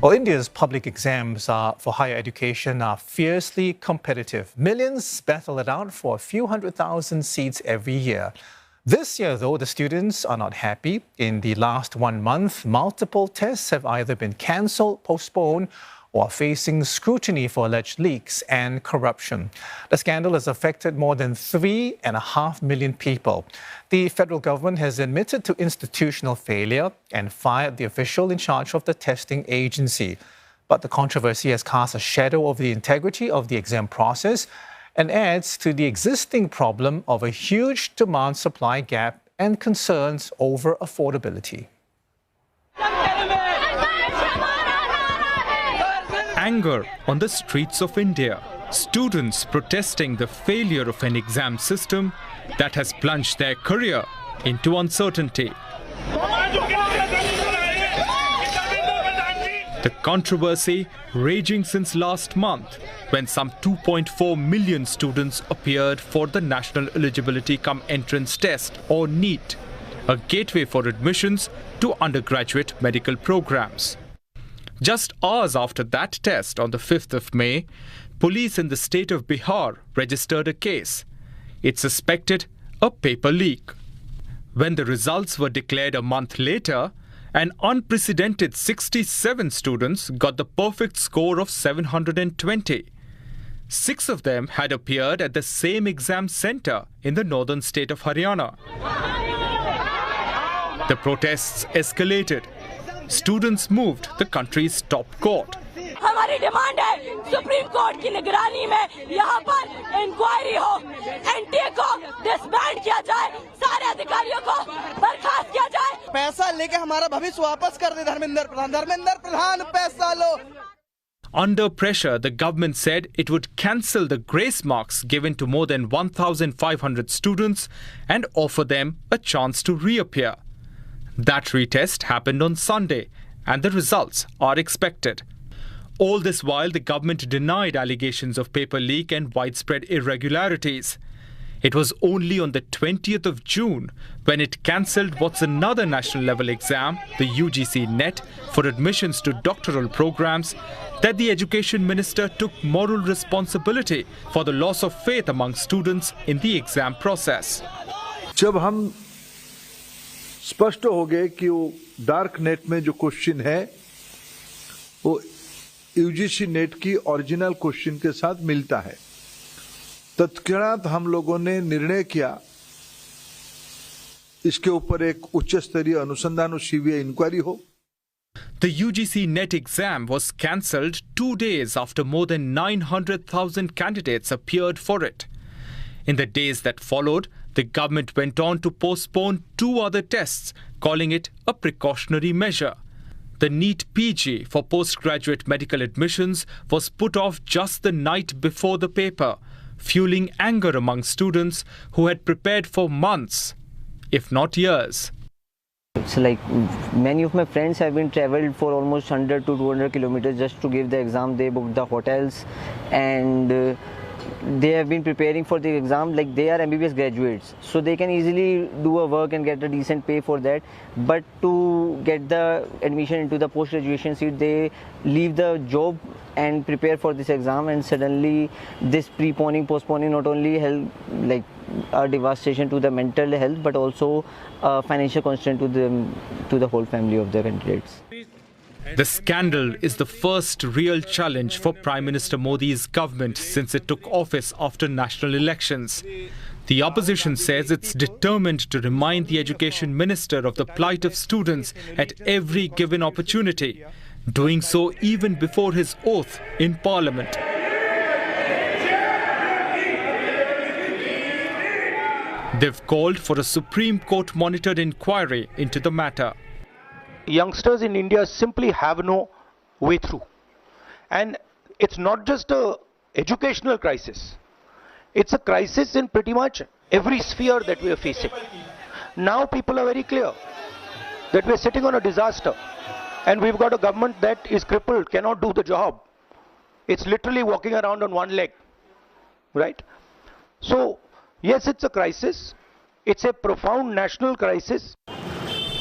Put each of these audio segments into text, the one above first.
Well, India's public exams for higher education are fiercely competitive. Millions battle it out for a few 100,000 seats every year. This year, though, the students are not happy. In the last 1 month, multiple tests have either been cancelled, postponed, or are facing scrutiny for alleged leaks and corruption. The scandal has affected more than 3.5 million people. The federal government has admitted to institutional failure and fired the official in charge of the testing agency. But the controversy has cast a shadow over the integrity of the exam process and adds to the existing problem of a huge demand-supply gap and concerns over affordability. Anger on the streets of India. Students protesting the failure of an exam system that has plunged their career into uncertainty. The controversy raging since last month, when some 2.4 million students appeared for the National Eligibility Cum Entrance test, or NEET, a gateway for admissions to undergraduate medical programs. Just hours after that test, on the 5th of May, police in the state of Bihar registered a case. It suspected a paper leak. When the results were declared a month later, an unprecedented 67 students got the perfect score of 720. 6 of them had appeared at the same exam center in the northern state of Haryana. The protests escalated. Students moved the country's top court. हमारी demand है supreme court की निगरानी में यहाँ पर inquiry हो, NTA को disband किया जाए, सारे अधिकारियों को बर्खास्त किया जाए। पैसा लेके हमारा भविष्य वापस कर दे धर्मेंद्र प्रधान पैसा लो। Under pressure, the government said it would cancel the grace marks given to more than 1,500 students and offer them a chance to reappear. That retest happened on Sunday, and the results are expected. All this while, the government denied allegations of paper leak and widespread irregularities. It was only on the 20th of June when it cancelled what's another national level exam, the UGC NET, for admissions to doctoral programs, that the education minister took moral responsibility for the loss of faith among students in the exam process. जब हम स्पष्ट हो गए कि वो dark net में जो question है वो यूजीसी नेट की ओरिजिनल क्वेश्चन के साथ मिलता है, तत्क्षणात हम लोगों ने निर्णय किया इसके ऊपर एक उच्च स्तरीय अनुसंधान और सीबीआई इंक्वायरी हो. The UGC NET exam was cancelled 2 days after more than 900,000 candidates appeared for it. In the days that followed, the government went on to postpone 2 other tests, calling it a precautionary measure. The NEET PG for postgraduate medical admissions was put off just the night before the paper, fueling anger among students who had prepared for months, if not years. It's like many of my friends have been traveled for almost 100 to 200 kilometers just to give the exam. They booked the hotels and they have been preparing for the exam like they are MBBS graduates, so they can easily do a work and get a decent pay for that. But to get the admission into the post-graduation seat, they leave the job and prepare for this exam, and suddenly this postponing not only help like a devastation to the mental health but also a financial constraint to the whole family of the candidates. The scandal is the first real challenge for Prime Minister Modi's government since it took office after national elections. The opposition says it's determined to remind the education minister of the plight of students at every given opportunity, doing so even before his oath in Parliament. They've called for a Supreme Court monitored inquiry into the matter. Youngsters in India simply have no way through, and it's not just a educational crisis, it's a crisis in pretty much every sphere that we are facing. Now people are very clear that we are sitting on a disaster and we've got a government that is crippled, cannot do the job. It's literally walking around on one leg, right? So yes, it's a crisis, it's a profound national crisis.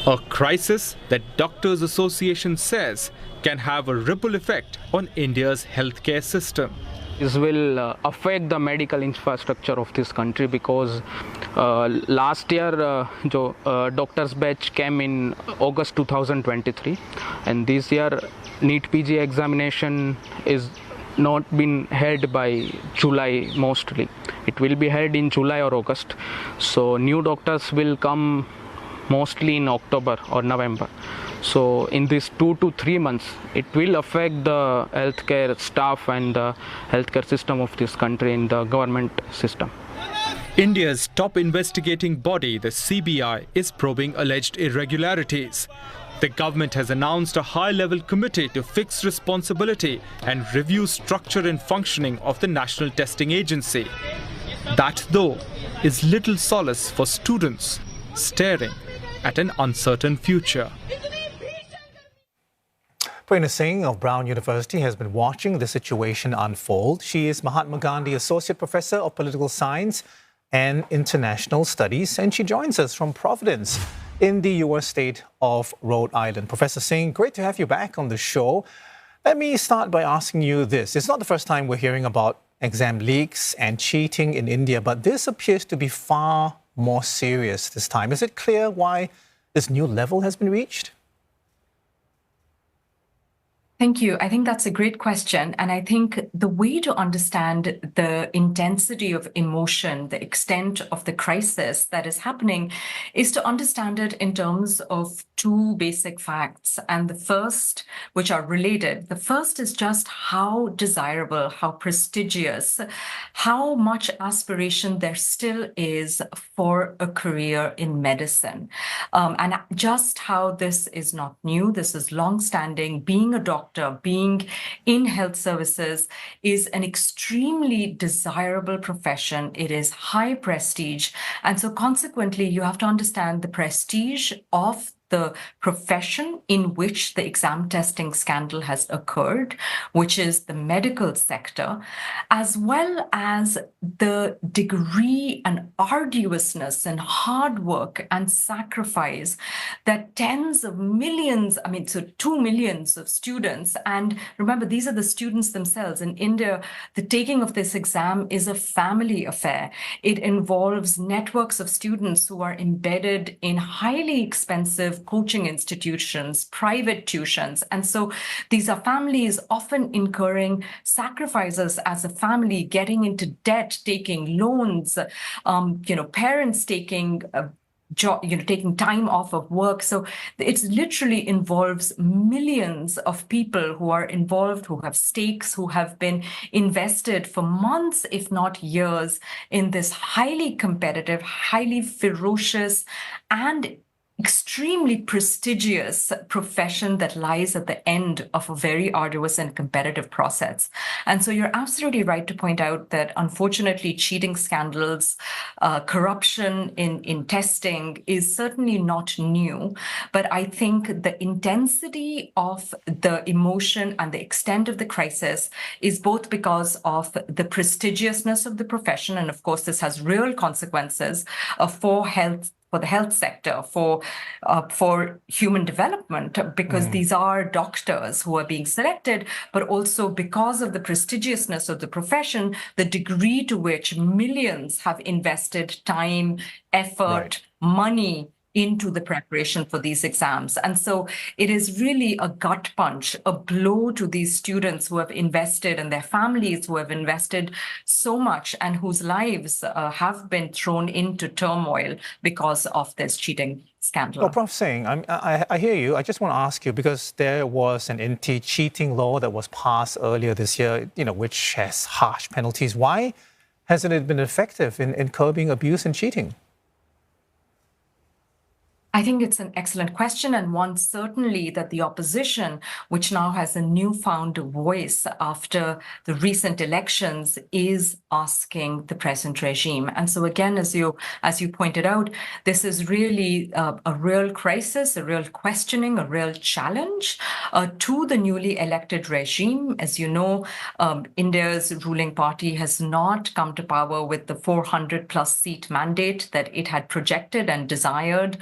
A crisis that Doctors Association says can have a ripple effect on India's healthcare system. This will affect the medical infrastructure of this country because last year doctors batch came in August 2023 and this year NEET PG examination is not been held by July mostly. It will be held in July or August. So new doctors will come mostly in October or November. So in these 2 to 3 months, it will affect the healthcare staff and the healthcare system of this country in the government system. India's top investigating body, the CBI, is probing alleged irregularities. The government has announced a high-level committee to fix responsibility and review structure and functioning of the National Testing Agency. That, though, is little solace for students staring at an uncertain future. Prerna Singh of Brown University has been watching the situation unfold. She is Mahatma Gandhi Associate Professor of Political Science and International Studies, and she joins us from Providence in the US state of Rhode Island. Professor Singh, great to have you back on the show. Let me start by asking you this. It's not the first time we're hearing about exam leaks and cheating in India, but this appears to be far more serious this time. Is it clear why this new level has been reached? Thank you. I think that's a great question. And I think the way to understand the intensity of emotion, the extent of the crisis that is happening, is to understand it in terms of two basic facts. And the first, which are related, the first is just how desirable, how prestigious, how much aspiration there still is for a career in medicine. And just how this is not new, this is longstanding. Being a doctor, being in health services is an extremely desirable profession. It is high prestige. And so consequently, you have to understand the prestige of the profession in which the exam testing scandal has occurred, which is the medical sector, as well as the degree and arduousness and hard work and sacrifice that tens of millions, 2 million of students, and remember, these are the students themselves. In India, the taking of this exam is a family affair. It involves networks of students who are embedded in highly expensive coaching institutions, private tuitions. And so these are families often incurring sacrifices as a family, getting into debt, taking loans, parents taking taking time off of work. So it literally involves millions of people who are involved, who have stakes, who have been invested for months, if not years, in this highly competitive, highly ferocious, and extremely prestigious profession that lies at the end of a very arduous and competitive process. And so you're absolutely right to point out that unfortunately cheating scandals, corruption in testing is certainly not new, but I think the intensity of the emotion and the extent of the crisis is both because of the prestigiousness of the profession, and of course this has real consequences for the health sector, for human development, because these are doctors who are being selected, but also because of the prestigiousness of the profession, the degree to which millions have invested time, effort, money into the preparation for these exams. And so it is really a gut punch, a blow to these students who have invested and their families who have invested so much and whose lives have been thrown into turmoil because of this cheating scandal. Well, Prof. Singh, I hear you. I just want to ask you, because there was an anti-cheating law that was passed earlier this year, which has harsh penalties. Why hasn't it been effective in curbing abuse and cheating? I think it's an excellent question, and one certainly that the opposition, which now has a newfound voice after the recent elections, is asking the present regime. And so again, as you pointed out, this is really a real crisis, a real questioning, a real challenge to the newly elected regime. As you know, India's ruling party has not come to power with the 400+ seat mandate that it had projected and desired.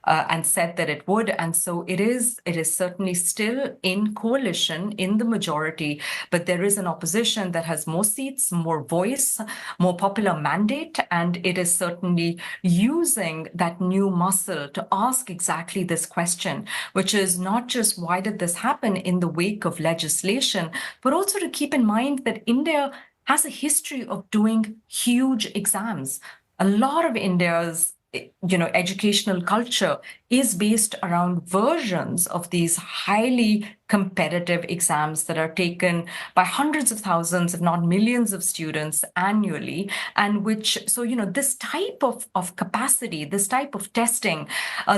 and said that it would. And so it is certainly still in coalition, in the majority, but there is an opposition that has more seats, more voice, more popular mandate, and it is certainly using that new muscle to ask exactly this question, which is not just why did this happen in the wake of legislation, but also to keep in mind that India has a history of doing huge exams. A lot of India's educational culture is based around versions of these highly competitive exams that are taken by hundreds of thousands, if not millions of students annually, and this type of capacity, this type of testing,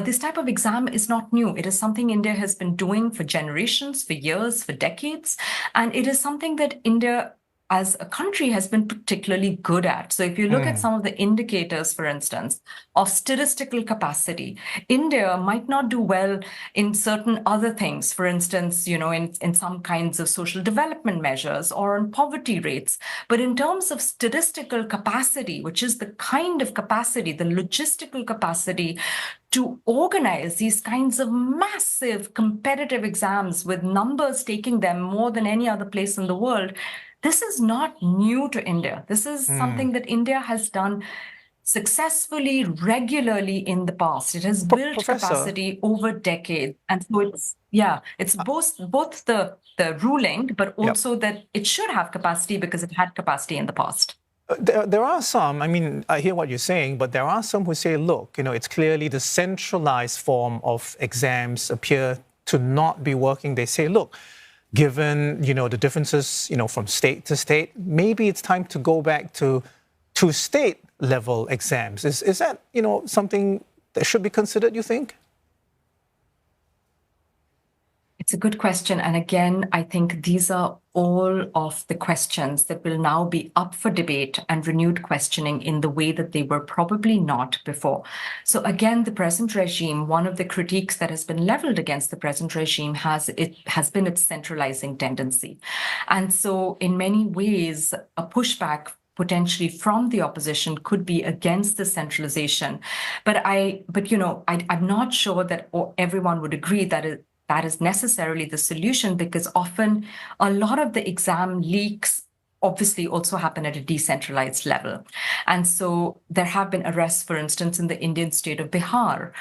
this type of exam is not new. It is something India has been doing for generations, for years, for decades, and it is something that India as a country has been particularly good at. So if you look at some of the indicators, for instance, of statistical capacity, India might not do well in certain other things, for instance, in some kinds of social development measures or on poverty rates. But in terms of statistical capacity, which is the kind of capacity, the logistical capacity to organize these kinds of massive competitive exams with numbers taking them more than any other place in the world, this is not new to India. This is something that India has done successfully, regularly in the past. It has built capacity over decades. And so it's both the ruling, but also that it should have capacity because it had capacity in the past. There are some, I hear what you're saying, but there are some who say, look, it's clearly the centralized form of exams appear to not be working. They say, look, given, the differences, from state to state, maybe it's time to go back to state level exams. Is that, something that should be considered, you think? It's a good question. And again, I think these are all of the questions that will now be up for debate and renewed questioning in the way that they were probably not before. So again, the present regime, one of the critiques that has been leveled against the present regime has been its centralizing tendency. And so in many ways, a pushback potentially from the opposition could be against the centralization. But I'm not sure that everyone would agree that is necessarily the solution, because often a lot of the exam leaks obviously also happen at a decentralized level. And so there have been arrests, for instance, in the Indian state of Bihar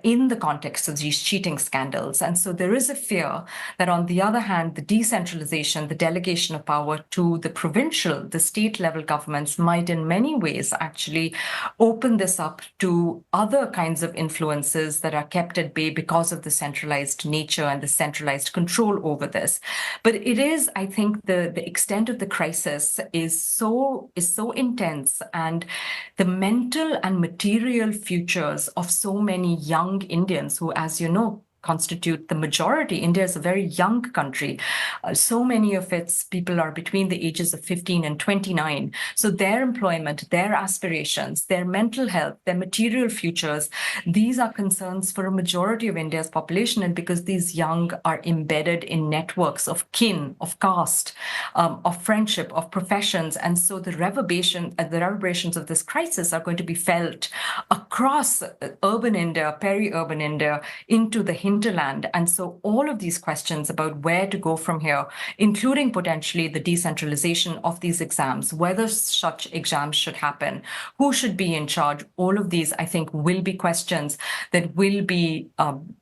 in the context of these cheating scandals. And so there is a fear that, on the other hand, the decentralization, the delegation of power to the provincial, the state level governments might in many ways actually open this up to other kinds of influences that are kept at bay because of the centralized nature and the centralized control over this. But it is, I think, the extent of the crisis is so intense, and the mental and material futures of so many young Indians who, as you know, constitute the majority. India is a very young country. So many of its people are between the ages of 15 and 29. So their employment, their aspirations, their mental health, their material futures, these are concerns for a majority of India's population. And because these young are embedded in networks of kin, of caste, of friendship, of professions. And so the reverberations of this crisis are going to be felt across urban India, peri-urban India, into the hinterland. And so all of these questions about where to go from here, including potentially the decentralization of these exams, whether such exams should happen, who should be in charge, all of these, I think, will be questions that will be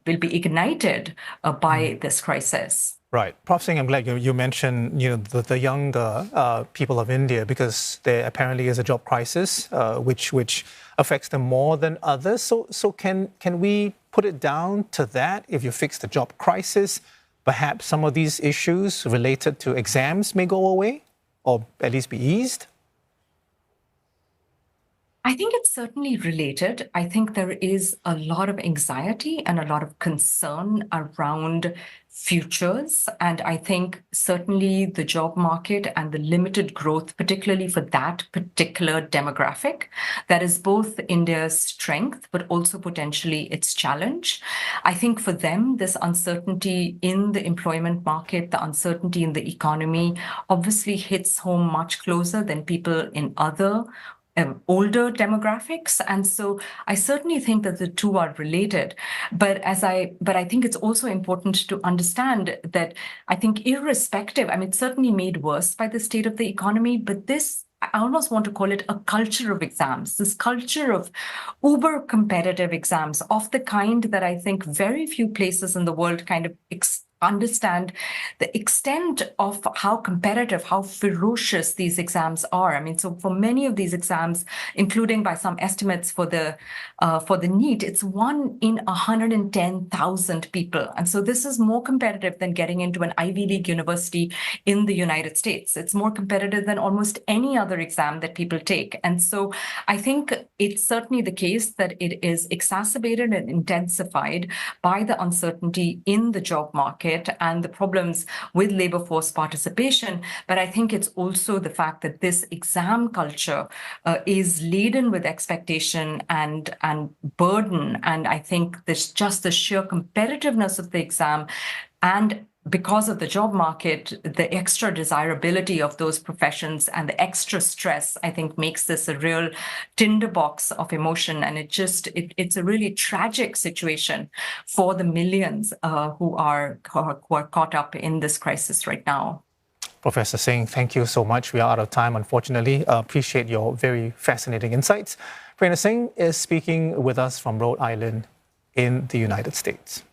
ignited by this crisis. Right. Prof. Singh, I'm glad you mentioned the younger people of India, because there apparently is a job crisis which affects them more than others. So can we put it down to that? If you fix the job crisis, perhaps some of these issues related to exams may go away, or at least be eased? I think it's certainly related. I think there is a lot of anxiety and a lot of concern around futures. And I think certainly the job market and the limited growth, particularly for that particular demographic, that is both India's strength, but also potentially its challenge. I think for them, this uncertainty in the employment market, the uncertainty in the economy, obviously hits home much closer than people in other older demographics, and so I certainly think that the two are related. But I think it's also important to understand that I think irrespective, I mean, it's certainly made worse by the state of the economy, but this, I almost want to call it a culture of exams, this culture of uber competitive exams of the kind that I think very few places in the world kind of understand the extent of how competitive, how ferocious these exams are. I mean, so for many of these exams, including by some estimates for the NEET, it's 1 in 110,000 people. And so this is more competitive than getting into an Ivy League university in the United States. It's more competitive than almost any other exam that people take. And so I think it's certainly the case that it is exacerbated and intensified by the uncertainty in the job market and the problems with labor force participation. But I think it's also the fact that this exam culture is laden with expectation and burden. And I think there's just the sheer competitiveness of the exam, and because of the job market, the extra desirability of those professions and the extra stress, I think, makes this a real tinderbox of emotion. And it's a really tragic situation for the millions who are caught up in this crisis right now. Professor Singh, thank you so much. We are out of time, unfortunately. Appreciate your very fascinating insights. Prerna Singh is speaking with us from Rhode Island in the United States.